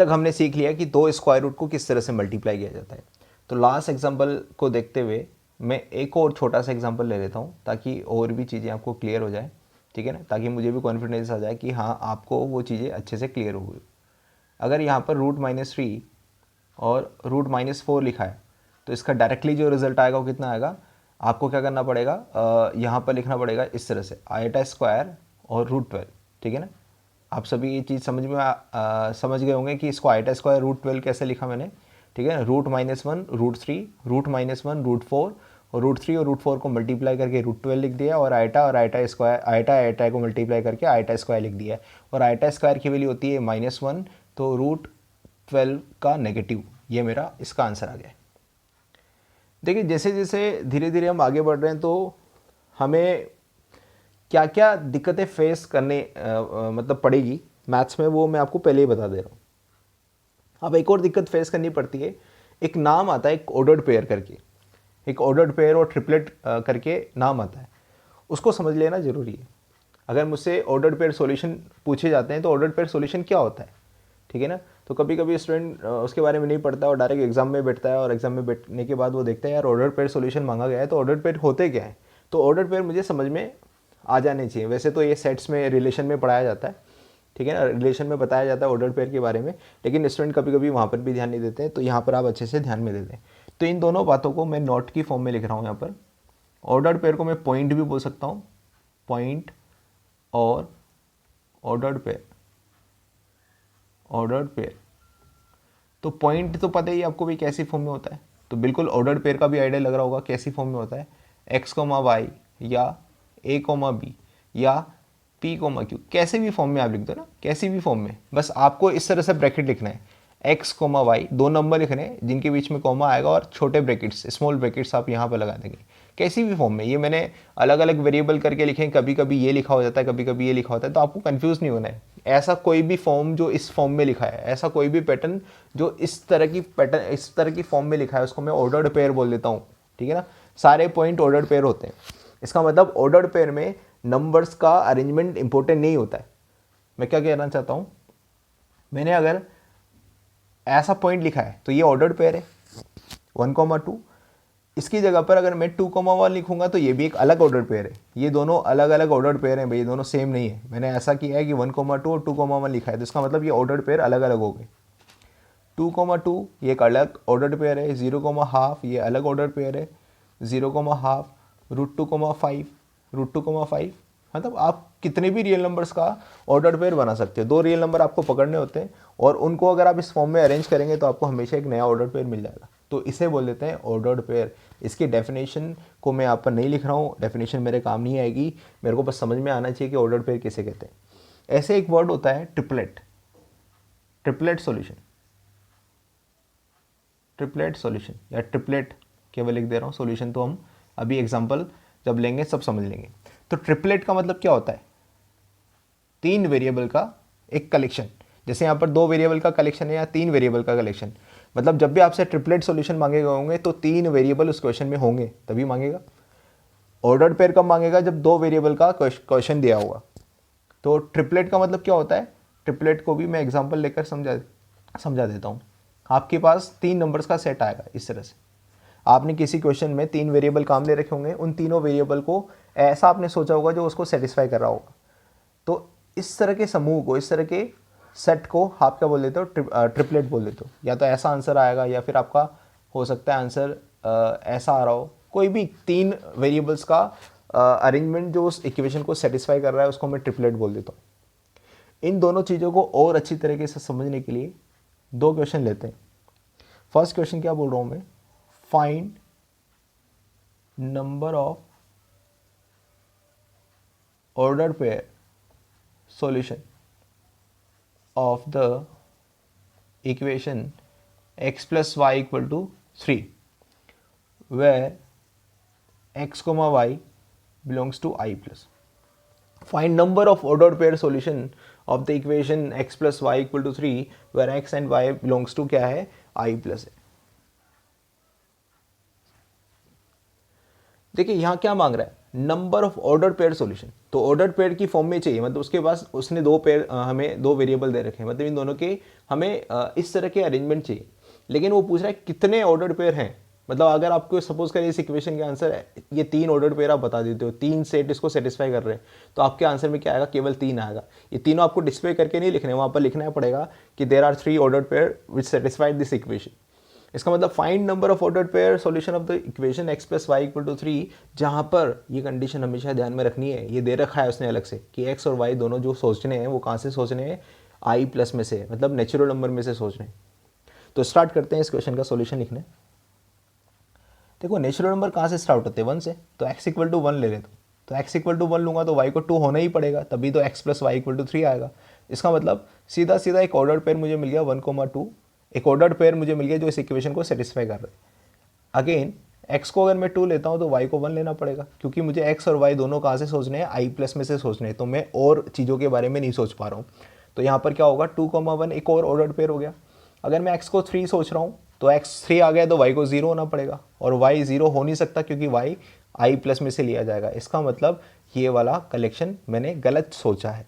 तक हमने सीख लिया कि दो स्क्वायर रूट को किस तरह से मल्टीप्लाई किया जाता है। तो लास्ट एग्जांपल को देखते हुए मैं एक और छोटा सा एग्जांपल ले लेता हूँ ताकि और भी चीज़ें आपको क्लियर हो जाए, ठीक है ना, ताकि मुझे भी कॉन्फिडेंस आ जाए कि हाँ आपको वो चीज़ें अच्छे से क्लियर हो गई। अगर यहाँ पर √-3 और √-4 लिखा है तो इसका डायरेक्टली जो रिजल्ट आएगा वो कितना आएगा, आपको क्या करना पड़ेगा, यहाँ पर लिखना पड़ेगा इस तरह से i² और √12, ठीक है ना। आप सभी ये चीज़ समझ गए होंगे कि इसको i² √12 कैसे लिखा मैंने, ठीक है ना। √-1 √3 √-1 √4 और √3 और √4 को मल्टीप्लाई करके √12 लिख दिया और i को मल्टीप्लाई करके i² लिख दिया और i² की वैल्यू होती है -1, तो √12 का नेगेटिव, ये मेरा इसका आंसर आ गया। देखिए जैसे जैसे धीरे धीरे हम आगे बढ़ रहे हैं तो हमें क्या क्या दिक्कतें फेस करने मतलब पड़ेगी मैथ्स में, वो मैं आपको पहले ही बता दे रहा हूँ। अब एक और दिक्कत फेस करनी पड़ती है, एक नाम आता है एक ऑर्डर्ड पेयर करके, एक ऑर्डर्ड पेयर और ट्रिपलेट करके नाम आता है, उसको समझ लेना ज़रूरी है। अगर मुझसे ऑर्डर्ड पेयर सॉल्यूशन पूछे जाते हैं तो ऑर्डर्ड पेयर सॉल्यूशन क्या होता है, ठीक है ना। तो कभी कभी स्टूडेंट उसके बारे में नहीं पढ़ता और डायरेक्ट एग्जाम में बैठता है और एग्जाम में बैठने के बाद वो देखता है यार ऑर्डर्ड पेयर सॉल्यूशन मांगा गया है, तो ऑर्डर्ड पेयर होते क्या है। तो ऑर्डर्ड पेयर मुझे समझ में आ जाने चाहिए। वैसे तो ये सेट्स में रिलेशन में पढ़ाया जाता है, ठीक है ना, रिलेशन में बताया जाता है ऑर्डर पेयर के बारे में, लेकिन स्टूडेंट कभी कभी वहाँ पर भी ध्यान नहीं देते हैं, तो यहाँ पर आप अच्छे से ध्यान में दे दें। तो इन दोनों बातों को मैं नोट की फॉर्म में लिख रहा हूँ यहाँ पर। ऑर्डर्ड पेयर को मैं पॉइंट भी बोल सकता हूँ, पॉइंट और ऑर्डर्ड पेयर। तो पॉइंट तो पता ही आपको भी कैसी फॉर्म में होता है, तो बिल्कुल ऑर्डर्ड पेयर का भी आइडिया लग रहा होगा कैसी फॉर्म में होता है, x, y या a, b या p, q, कैसे भी फॉर्म में आप लिख दो ना, कैसी भी फॉर्म में, बस आपको इस तरह से ब्रैकेट लिखना है, x, y, दो नंबर लिखने हैं जिनके बीच में कॉमा आएगा और छोटे ब्रैकेट्स, स्मॉल ब्रैकेट्स आप यहाँ पर लगा देंगे, कैसी भी फॉर्म में। ये मैंने अलग अलग वेरिएबल करके लिखे, कभी कभी ये लिखा हो जाता है, कभी कभी ये लिखा होता है, तो आपको कंफ्यूज नहीं होना है। ऐसा कोई भी फॉर्म जो इस फॉर्म में लिखा है, ऐसा कोई भी पैटर्न जो इस तरह की फॉर्म में लिखा है, उसको मैं ऑर्डर्ड पेयर बोल देता हूँ, ठीक है ना। सारे पॉइंट ऑर्डर्ड पेयर होते हैं, इसका मतलब ऑर्डर्ड पेयर में नंबर्स का अरेंजमेंट इंपॉर्टेंट नहीं होता है। मैं क्या कहना चाहता हूँ, मैंने अगर ऐसा पॉइंट लिखा है तो ये ऑर्डर्ड पेयर है 1, 2, इसकी जगह पर अगर मैं 2, 1 लिखूंगा तो ये भी एक अलग ऑर्डर पेयर है। ये दोनों अलग अलग ऑर्डर पेयर हैं भाई, ये दोनों सेम नहीं है। मैंने ऐसा किया है कि 1, 2 और 2, 1 लिखा है, तो इसका मतलब ये ऑर्डर पेयर अलग अलग हो गए। 2, 2 ये एक अलग ऑर्डर पेयर है, 0,5 ये अलग ऑर्डर पेयर है, 0,5 √2,5 √2,5, मतलब आप कितने भी रियल नंबर्स का ऑर्डर पेयर बना सकते हो। दो रियल नंबर आपको पकड़ने होते हैं और उनको अगर आप इस फॉर्म में अरेंज करेंगे तो आपको हमेशा एक नया ऑर्डर पेयर मिल जाएगा, तो इसे बोल देते हैं ऑर्डर्ड पेयर। इसकी डेफिनेशन को मैं आप पर नहीं लिख रहा हूँ, डेफिनेशन मेरे काम नहीं आएगी, मेरे को बस समझ में आना चाहिए कि ऑर्डर्ड पेयर किसे कहते हैं। ऐसे एक वर्ड होता है ट्रिपलेट, ट्रिपलेट सॉल्यूशन या ट्रिपलेट केवल लिख दे रहा हूँ, सॉल्यूशन तो हम अभी एग्जांपल जब लेंगे सब समझ लेंगे। तो ट्रिपलेट का मतलब क्या होता है, 3 वेरिएबल का एक कलेक्शन। जैसे यहाँ पर 2 वेरिएबल का कलेक्शन है या 3 वेरिएबल का कलेक्शन, मतलब जब भी आपसे ट्रिपलेट सॉल्यूशन मांगे गए होंगे तो 3 वेरिएबल उस क्वेश्चन में होंगे तभी मांगेगा। ऑर्डर्ड पेयर कब मांगेगा, जब 2 वेरिएबल का क्वेश्चन दिया होगा। तो ट्रिपलेट का मतलब क्या होता है, ट्रिपलेट को भी मैं एग्जांपल लेकर समझा देता हूँ। आपके पास 3 नंबर्स का सेट आएगा इस तरह से, आपने किसी क्वेश्चन में 3 वेरिएबल काम दे रखे होंगे, उन तीनों वेरिएबल को ऐसा आपने सोचा होगा जो उसको सेटिस्फाई कर रहा होगा। तो इस तरह के समूह को, इस तरह के सेट को आप क्या बोल देते हो, ट्रिपलेट बोल देते हो। या तो ऐसा आंसर आएगा या फिर आपका हो सकता है आंसर ऐसा आ रहा हो, कोई भी 3 वेरिएबल्स का अरेंजमेंट जो उस इक्वेशन को सेटिस्फाई कर रहा है उसको मैं ट्रिपलेट बोल देता हूँ। इन दोनों चीज़ों को और अच्छी तरीके से समझने के लिए 2 क्वेश्चन लेते हैं। फर्स्ट क्वेश्चन क्या बोल रहा हूँ मैं, find number of order pair solution of the equation x plus y equal to 3 where x comma y belongs to I plus. Find number of ordered pair solution of the equation x plus y equal to 3 where x and y belongs to क्या है, I plus है। देखिए यहाँ क्या मांग रहा है, number of order pair solution. तो ऑर्डर पेयर की फॉर्म में चाहिए, मतलब उसके पास उसने दो पेयर हमें दो वेरिएबल दे रखे हैं, मतलब इन दोनों के हमें इस तरह के अरेंजमेंट चाहिए। लेकिन वो पूछ रहा है कितने ऑर्डर पेयर हैं। मतलब अगर आपको सपोज करिए इस इक्वेशन के आंसर ये 3 ऑर्डर पेयर आप बता देते हो, 3 सेट इसको सेटिस्फाई कर रहे हैं, तो आपके आंसर में क्या आएगा, केवल 3 आएगा। ये तीनों आपको डिस्प्ले करके नहीं लिखने, वहाँ पर लिखना पड़ेगा कि there are 3 order pair which satisfied this equation. इसका मतलब find number of order pair solution of the equation x plus Y equal to 3, जहाँ पर ये कंडीशन हमेशा ध्यान में रखनी है, ये दे रखा है उसने अलग से कि x और y दोनों जो सोचने हैं वो कहाँ से सोचने हैं, i प्लस में से, मतलब नेचुरल नंबर में से सोचने हैं। तो स्टार्ट करते हैं इस क्वेश्चन का सॉल्यूशन लिखने। देखो नेचुरल नंबर कहाँ से स्टार्ट होते हैं, 1 से, तो x इक्वल टू 1 ले लेता हूँ। तो x इक्वल टू 1 लूँगा तो y को 2 होना ही पड़ेगा, तभी तो x plus Y equal to 3 आएगा। इसका मतलब सीधा सीधा एक ऑर्डर पेयर मुझे मिल गया 1,2, एक ऑर्डर पेयर मुझे मिल गया जो इस इक्वेशन को सेटिस्फाई कर रहा है। अगेन x को अगर मैं 2 लेता हूँ तो y को 1 लेना पड़ेगा, क्योंकि मुझे x और y दोनों कहाँ से सोचने हैं, i प्लस में से सोचने हैं, तो मैं और चीज़ों के बारे में नहीं सोच पा रहा हूँ। तो यहाँ पर क्या होगा, 2,1 एक और ऑर्डर पेयर हो गया। अगर मैं x को 3 सोच रहा हूँ तो x 3 आ गया तो y को 0 होना पड़ेगा, और y 0 हो नहीं सकता क्योंकि y i प्लस में से लिया जाएगा। इसका मतलब ये वाला कलेक्शन मैंने गलत सोचा है।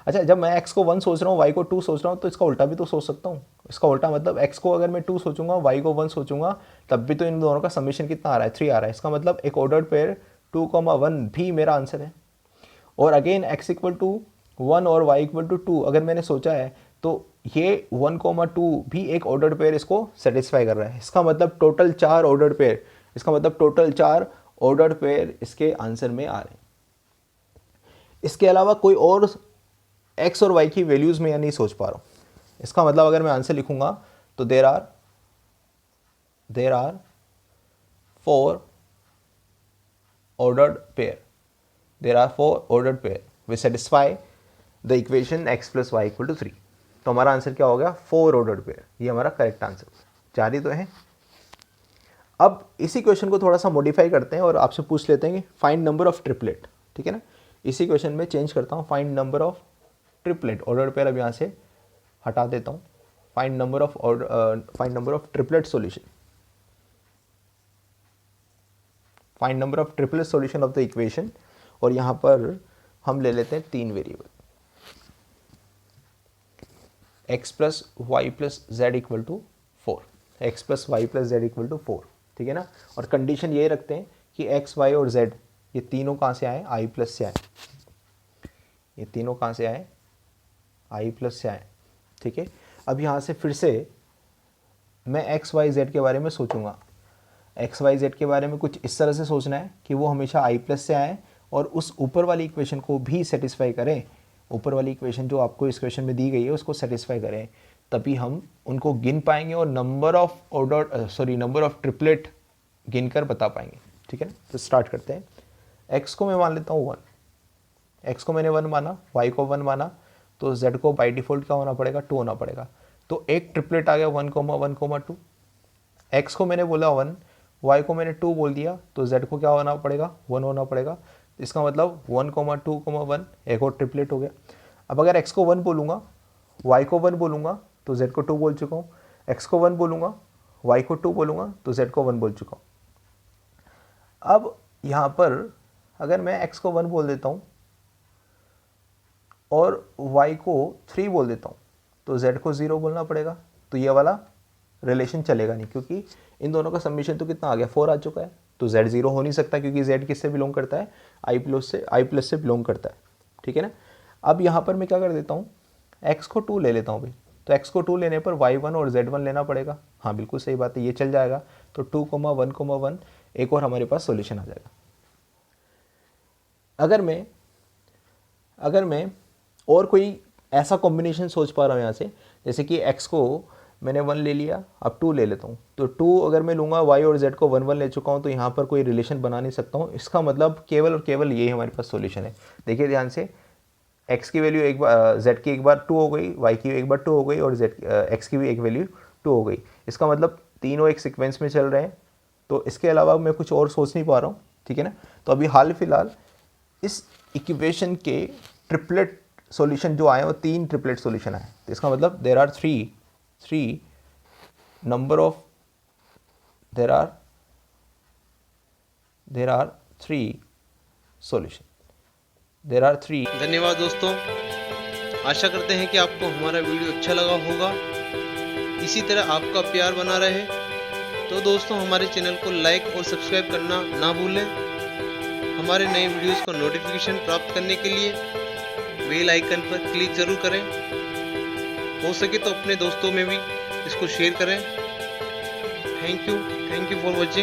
अच्छा, जब मैं x को 1 सोच रहा हूँ y को 2 सोच रहा हूँ तो इसका उल्टा भी तो सोच सकता हूँ। इसका उल्टा मतलब x को अगर मैं 2 सोचूंगा y को 1 सोचूंगा तब भी तो इन दोनों का समीशन कितना आ रहा है, 3 आ रहा है। इसका मतलब एक ऑर्डर्ड पेयर 2,1 भी मेरा आंसर है। और अगेन x इक्वल टू 1 और y इक्वल टू 2 अगर मैंने सोचा है तो ये 1,2 भी एक ऑर्डर्ड पेयर इसको सेटिस्फाई कर रहा है। इसका मतलब टोटल 4 ऑर्डर्ड पेयर, इसका मतलब टोटल 4 ऑर्डर्ड पेयर इसके आंसर में आ रहे हैं। इसके अलावा कोई और x और y की वैल्यूज में या नहीं सोच पा रहा हूँ। इसका मतलब अगर मैं आंसर लिखूंगा तो there are 4 ordered pair, there are 4 ordered pair which satisfy the equation x plus y equal to 3। तो हमारा आंसर क्या हो गया, 4 ordered pair, ये हमारा करेक्ट आंसर। जारी तो है। अब इसी क्वेश्चन को थोड़ा सा मॉडिफाई करते हैं और आपसे पूछ लेते हैं कि फाइंड नंबर ऑफ ट्रिपलेट, ठीक है ना। इसी क्वेश्चन में चेंज करता हूँ, find number of triplet, order pair अब यहाँ से हटा देता हूँ। Find number of triplet solution, find number of triplet solution of the equation. और यहाँ पर हम ले लेते हैं 3 variable, x plus Y plus Z equal to 4, X plus Y plus Z equal to 4, ठीक है ना। और कंडीशन ये रखते हैं कि x, y और z ये तीनों कहाँ से आए, i प्लस से आए। ये तीनों कहाँ से आए, i प्लस से आए, ठीक है। अब यहाँ से फिर से मैं x, y, z के बारे में सोचूंगा। एक्स वाई जेड के बारे में कुछ इस तरह से सोचना है कि वो हमेशा i प्लस से आए और उस ऊपर वाली इक्वेशन को भी सेटिस्फाई करें। ऊपर वाली इक्वेशन जो आपको इस क्वेश्चन में दी गई है उसको सेटिस्फाई करें, तभी हम उनको गिन पाएंगे और नंबर ऑफ ट्रिपलेट गिन कर बता पाएंगे, ठीक है ना। तो स्टार्ट करते हैं। एक्स को मैं मान लेता हूँ 1, एक्स को मैंने 1 माना, वाई को 1 माना, तो जेड को बाई डिफ़ॉल्ट क्या होना पड़ेगा, 2 होना पड़ेगा। तो एक ट्रिपलेट आ गया 1,1,2। एक्स को मैंने बोला 1, y को मैंने 2 बोल दिया, तो z को क्या होना पड़ेगा, 1 होना पड़ेगा। इसका मतलब 1,2,1 एक और ट्रिपलेट हो गया। अब अगर x को 1 बोलूँगा, y को 1 बोलूँगा तो z को 2 बोल चुका हूँ, x को 1 बोलूँगा, y को 2 बोलूँगा तो z को 1 बोल चुका हूँ। अब यहाँ पर अगर मैं x को 1 बोल देता हूँ और y को 3 बोल देता हूँ तो z को 0 बोलना पड़ेगा। तो ये वाला रिलेशन चलेगा नहीं, क्योंकि इन दोनों का समीशन तो कितना आ गया, 4 आ चुका है। तो z 0 हो नहीं सकता क्योंकि z किससे बिलोंग करता है, i प्लस से बिलोंग करता है, ठीक है ना। अब यहाँ पर मैं क्या कर देता हूँ, x को 2 ले लेता हूँ भाई। तो x को 2 लेने पर y1 और z1 लेना पड़ेगा। हाँ बिल्कुल सही बात है, ये चल जाएगा। तो 2,1,1 एक और हमारे पास सोल्यूशन आ जाएगा। अगर मैं और कोई ऐसा कॉम्बिनेशन सोच पा रहा हूँ यहाँ से, जैसे कि x को मैंने 1 ले लिया, अब 2 ले लेता हूँ, तो 2 अगर मैं लूँगा, y और z को 1,1 ले चुका हूँ, तो यहाँ पर कोई रिलेशन बना नहीं सकता हूँ। इसका मतलब केवल और केवल यही हमारे पास सॉल्यूशन है। देखिए ध्यान से, x की वैल्यू एक बार, z की एक बार 2 हो गई, y की एक बार 2 हो गई और x की भी एक वैल्यू 2 हो गई। इसका मतलब तीनों एक सीक्वेंस में चल रहे हैं। तो इसके अलावा मैं कुछ और सोच नहीं पा रहा हूँ, ठीक है ना। तो अभी हाल फिलहाल इस इक्वेशन के ट्रिपलेट सॉल्यूशन जो आए वो 3 ट्रिपलेट सॉल्यूशन आए। तो इसका मतलब there are 3 3 solution. There are 3. धन्यवाद दोस्तों, आशा करते हैं कि आपको हमारा वीडियो अच्छा लगा होगा। इसी तरह आपका प्यार बना रहे तो दोस्तों हमारे चैनल को लाइक और सब्सक्राइब करना ना भूलें। हमारे नए वीडियोस को नोटिफिकेशन प्राप्त करने के लिए बेल आइकन पर क्लिक ज़रूर करें। हो सके तो अपने दोस्तों में भी इसको शेयर करें। Thank you for watching.